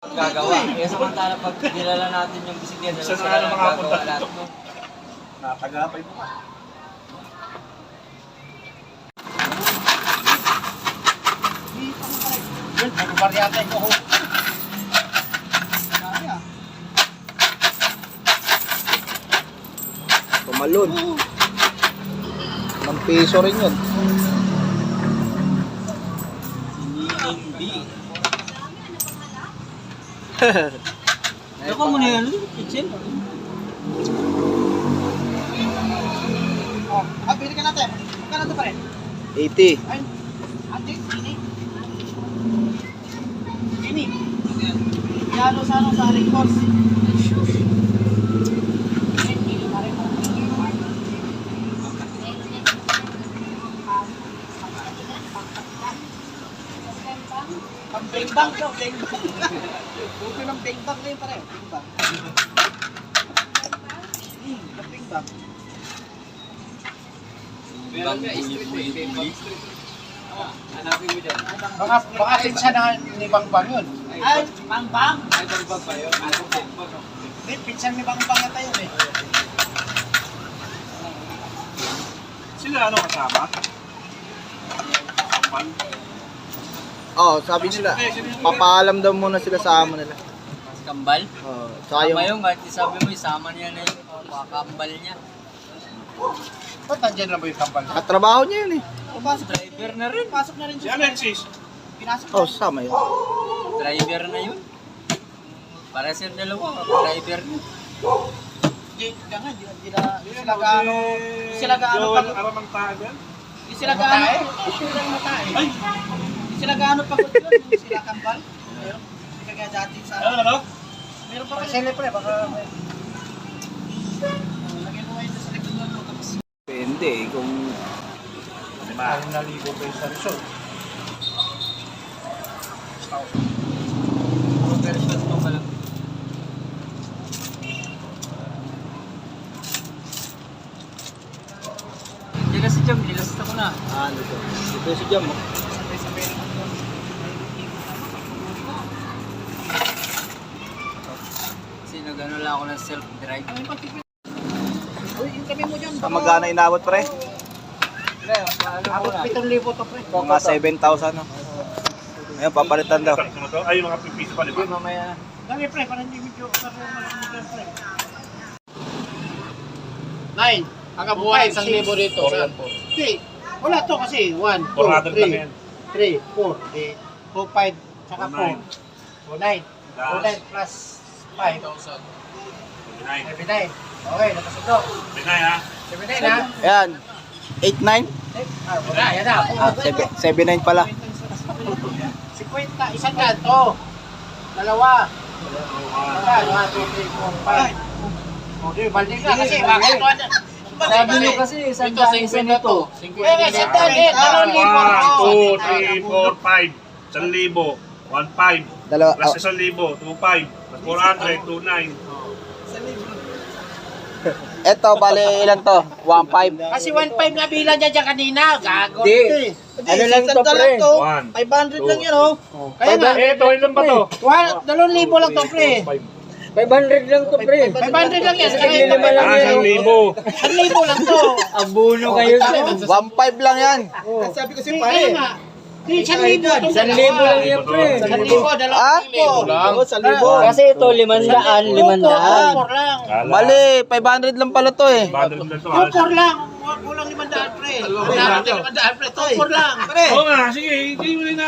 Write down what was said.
Gagawa. Kaya samantala pag dinala natin yung bisikleta, Isa na sila nga lang makapunta gagawa dito. lahat mo. Natagapay mo ka. Yun, nagbabaryatay ko ho. Tumalon. Ng piso rin yun. Hindi. Ikaw mo na yan, kitchen. Oh, pili ka natin. Magkano ito pa rin? 80. Ay, ate, ini. Ini. Yalo sa ano sa records. Ini pa rin. Pang-bang daw, bang-bang. Huwag ng bang-bang na yun pa rin. Bang-bang. Bang-bang. Meron ka, street. Hanapin mo dyan. Baka pinsa na ni Bangbang yun. Ay, bang-bang. Ay, bagbag pa yun. Ano po? Pinsan ni Bangbang yata yun eh. Sila ano kasama? Kampal. Oh, sabi nila, papaalam daw muna sila sa amo nila. Mas kambal? Oh, saka Sama yung yung, kahit sabi mo, isama niya na yung kambal niya. Ba't nandyan na ba yung kampal? katrabaho niya yun eh. Pasok Driver na rin. Pasok na rin Si siya. Alexis. Pinasok Oh, sama yun. Driver na yun. Para sa dalawa, driver na. Hindi ka nga, hindi sila gaano, sila gaano Joel pag, Aramang Tagan. hindi sila gaano, sila matae. Hindi sila gaano pagod yun, hindi sila kambal. Meron, hindi ka kaya dati sa, Ano? meron pa kasi. Sila pa baka, lagyan mo ngayon sa likod mo, tapos, Depende eh, kung 5,000 pesos sa resort. Puro version mo pa lang. Hindi kasi dyan, nilasta ko na. dito. Dito si Jam. Kasi nag-ano lang ako ng self-drive. uy, yung kami mo dyan, Sa magana inabot pre? abot 7,000 to pre. Mga 7,000 no? Ngayon, papalitan daw. Ay, yung mga pipiso pa, di ba? Mamaya. Dali pre, parang hindi medyo, pre. 9. Ang kabuhay, 1,000 dito. Hindi, wala to kasi, 1, 2, 400 lang yan. 3, 4, 2, 5, saka 4, 9, 9 plus 5, 79. Okay, nakasundo. Pinay ha? 79 ha? Ayan, 8,9? Wala, yan na. 7,9 pala. 50, isang dyan to. Dalawa. Ayan, 1, 2, 3, 4, 5. O, di, balde ka kasi, bakit? Sabi nyo kasi, isang daan isa nito. Kaya nga, isang dyan eh, 2,000. 1, 2, 3, 4, 5. 1,000. 1,500. Dalawa. Plus 1,000. 2,500. Plus 400. 2,900. Eto, bale ilan to? 1,500. Kasi 1,500 na bilang niya dyan kanina. Gago Di. nito eh. Ano lang to, pre? 500 lang yan oh. Kaya nga, Ito, ilan ba to? 2,000 lang to pre. 500 lang to, pre. 500 lang yan. Sige, lima lang Ah, yan. 1,000. 1,000 lang to. Abuno kayo dyan. 1,500 lang yan. Sabi ko si pare. Kaya nga. Di, 1,000 to. 1,000 lang yan, pre. 1,000, Ah? 2,000. lang. Oo, 1,000. Kasi ito, 500, 500. 4 lang. Mali, 500 lang pala to eh. 100 lang to ha? 4 lang. Kulang 500 pre. 500 pre. 4 lang. Pre. Oo nga, sige. Hindi mo rin na